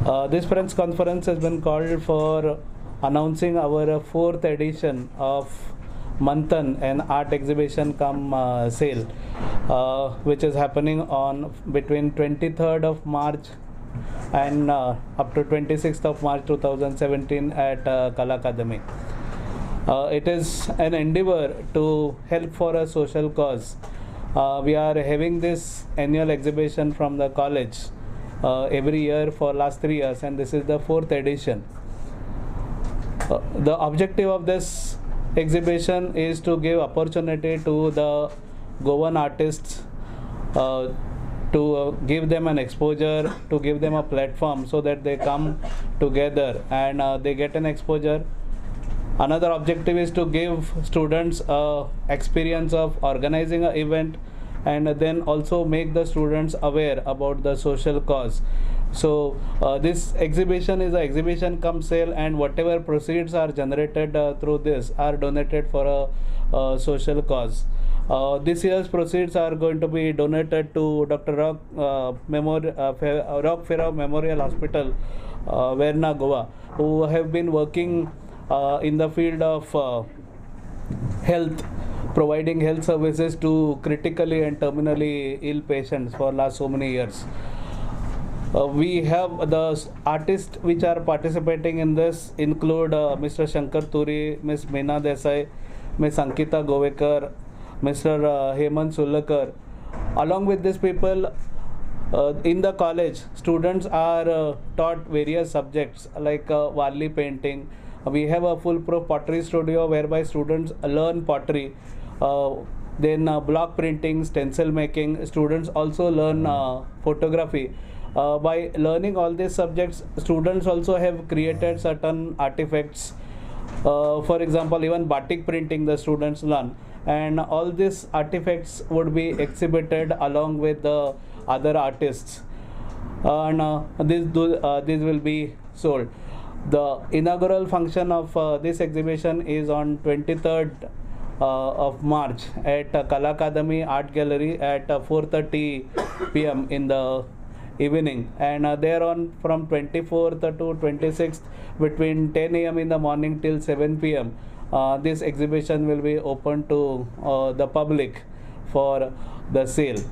This press conference has been called for announcing our fourth edition of Manthan, an art exhibition come sale, which is happening on between 23rd of March and up to 26th of March 2017 at Kala Akademi. It is an endeavor to help for a social cause. We are having this annual exhibition from the college every year for last 3 years, and this is the fourth edition. The objective of this exhibition is to give opportunity to the Goan artists, to give them an exposure, to give them a platform so that they come together and they get an exposure. Another objective is to give students experience of organizing an event, and then also make the students aware about the social cause. So this exhibition is an exhibition come sale, and whatever proceeds are generated through this are donated for a social cause. This year's proceeds are going to be donated to Dr. Rock Ferrao Memorial Hospital, Verna, Goa, who have been working in the field of health, providing health services to critically and terminally ill patients for last so many years. We have the artists which are participating in this include Mr. Shankar Turi, Ms. Meena Desai, Ms. Ankita Govekar, Mr. Hemant Sulakar. Along with these people, in the college, students are taught various subjects like Warli painting. We have a full-proof pottery studio whereby students learn pottery. Then block printing, stencil making. Students also learn photography. By learning all these subjects, students also have created certain artifacts. For example, even batik printing the students learn, and all these artifacts would be exhibited along with the other artists, and these will be sold. The inaugural function of this exhibition is on 23rd of March at Kala Akademi Art Gallery at 4:30 p.m. in the evening, and thereon from 24th to 26th between 10 a.m. in the morning till 7 p.m. This exhibition will be open to the public for the sale.